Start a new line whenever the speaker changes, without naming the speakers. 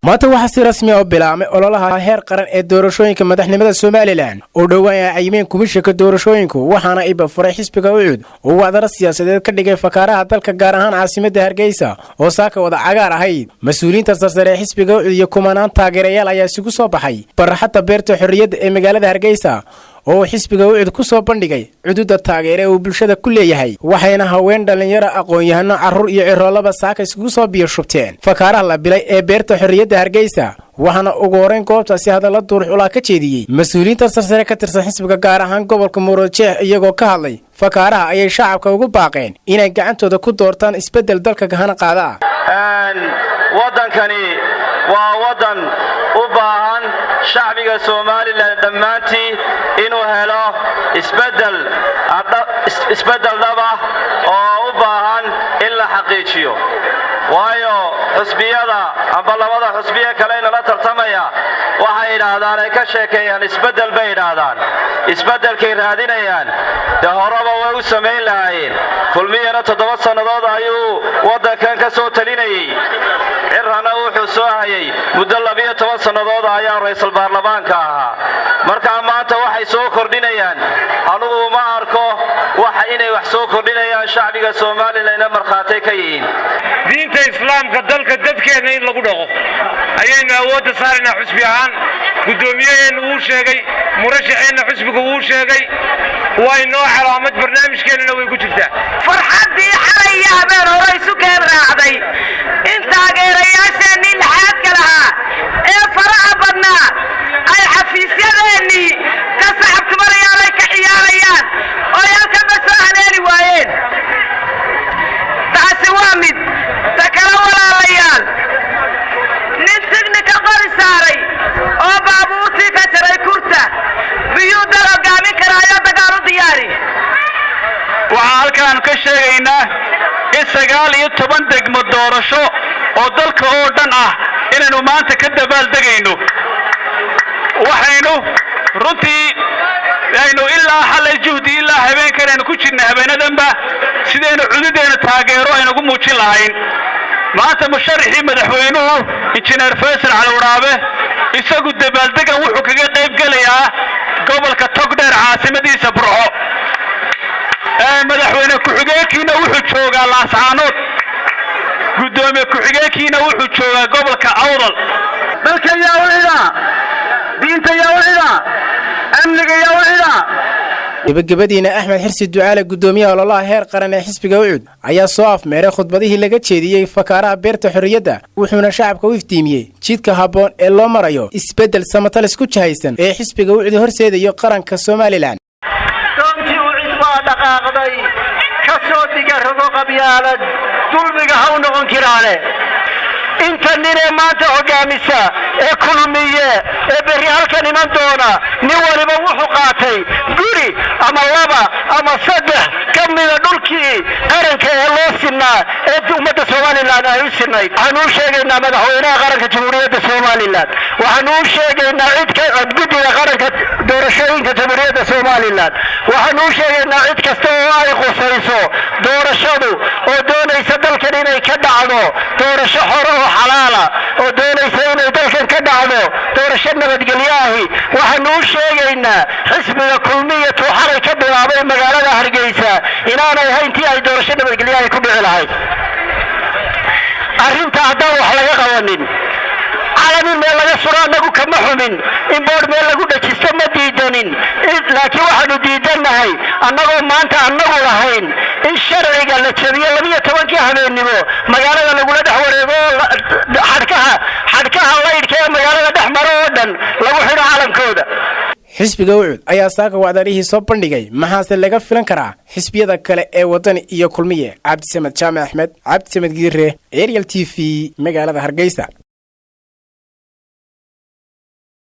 maanta waxaa si rasmi ah bilaabmay ololaha heer qaran ee doorashooyinka madaxnimada Soomaaliland oo dhawaan ay yimayn kumishanka doorashooyinku waxaana ay bafuray xisbiga UCD oo wadada siyaasadeed ka dhigay fakaaraha dalka gaar ahaan caasimadda Hargeysa oo saaka wada cagaar ahayd mas'uuliyiinta sarsare xisbiga UCD iyo kumanaan taageerayaal ayaa isugu soo baxay barxadda beerta xorriyadda ee magaalada Hargeysa oo xisbiga UCD ku soo bandhigay cududa taageere oo bulshada ku leeyahay waxayna haween dhalinyaro aqoon-yahano carruur iyo ciroolaba saaka isugu soo biyo shubteen fakaaraha la bilay ee beerta xorriyadda Hargeysa waxaana ugu horeyn goobtaasi hadallo duurxulaa ka jeediyay mas'uuliyiinta sarsare ka tirsan xisbiga gaar ahaan gobolka Murujeex iyagoo ka hadlay fakaaraha ayay shacabka ugu baaqeen inay gacantooda ku doortaan isbedel dalka gahana qaada
wadankani waa wadan u baahan shacbiga Soomaaliland dhamaantii inuu helo isbedel dhab ah oo u baahan in la xaqiijiyo waayo xusbiyada amba labada xusbiye kale la tartamaya waxay yiraahdaan ay ka sheekeeyaan isbedel bay yiraahdaan isbedelkay raadinayaan horaba way u sameyn lahaayeen kulmiyana 7 sanadood ayuu wadankan ka soo talinayay cirhana wuxuu soo hayay muddo 12 sanadood ayaa ra'iisul baarlamaanka ahaa marka maanta waxay soo kordhinayaan anigu ma arko waxa inay wax soo kordhinayaan shacbiga Soomaaliland marxaatay ka yihiin
diinta islaamka dalka dadkeena in lagu dhaqo ayayna awood saarina xusbi ahaan gudoomiyaheena uu sheegay murashaxeena xusbiga uu sheegay way noo calaamad barnaamijkeena way ku jirtaa
farxadii xalaya baan hore isu keen raacday in taageerayaasheen laxaad kala ee faraha badnaa ay xafiisyadeeni ka saxabtumarayaan ay ka ciyaarayaan oo halka mas'uuliyiin waayeen taasi waa mid takala walaalayaal nin tignika qori saaray oo baabuurtii ka jaray kurta biyuu daro gaamin karaayo dagaal u diyaari
waxaan halkaan ka sheegaynaa in 19 degmo doorasho oo dalka oo dhan ah inaynu maanta ka dabaaldegayno waxaynu runtii aynu ilaa xalay juhdi ilaa habeenkeenaynu ku jirnay habeenadanba sidaynu cududeena taageero aynu ugu muujin lahayn maanta musharaxii madaxweynuhu injineer Faysal Cali Waraabe isagu dabaaldegan wuxuu kaga qayb galayaa gobolka Togdheer caasimadiisa Burco madaxweyne ku-xigeenkiina wuxuu joogaa Laascaanood gudoomiye ku-xigeenkiina wuxuu joogaa gobolka Awdal
dalka yaa wada diinta yaa wada amniga yaa wada
gabagabadiina Axmed Xirsi Ducaale gudoomiyaha ololaha heer qaran ee xisbiga UCD ayaa soo afmeeray khudbadihii laga jeediyay fakaaraha beerta xorriyadda wuxuuna shacabka u iftiimiyay jidka habboon ee loo marayo isbedel samatal isku jahaysan ee xisbiga UCD horseedayo qaranka Soomaaliland
doontii UCD waa dhaqaaqday ka soo digarado qabyaalad dulmiga ha u noqon kiraale inta ninee maanta hogaamisa ee kulmiye ee beri halkan iman doona nin waliba wuxuu qaatay guri ama laba ama 3 kamida dhulkii qaranka ee loo sinaa ee ummadda Soomaaliland ay u sinayd waxaan u sheegaynaa madaxweynaha qaranka Jamhuuriyadda Soomaaliland waxaan u sheegaynaa guddiga qaranka doorashooyinka Jamhuuriyadda Soomaaliland waxaan u sheegaynaa cid kasta oo ay qusayso doorashadu oo doonaysa dalkan inay ka dhacdo doorasho xor oo xalaala oo doonaysa inay dalkan ka dhacdo doorasho nabadgelyo ah waxaan u sheegaynaa xisbiga kulmiyadu xalay ka bilaabay magaalada Hargeysa inaanay hayntii ay doorasho nabadgelyo ah ku dhici lahayd arrinta haddaan wax laga qabanin calaamad meel laga suro anagu kama xumin in board meel lagu dhajisto ma diidanin laakiin waxaanu diidanahay annagoo maanta annagu lahayn in sharciga la jabiyo 12 habeenimo magaalada lagula dhex wareego xadkaha laydhka ee magaalada dhex maro oo dhan lagu xidho calankooda
xisbiga UCD ayaa saaka wacdarihii soo bandhigay maxaase laga filan karaa xisbiyada kale ee wadani iyo kulmiye Cabdi Samad Jaamac Axmed Cabdi Samad Giire Ariel TV magaalada Hargeysa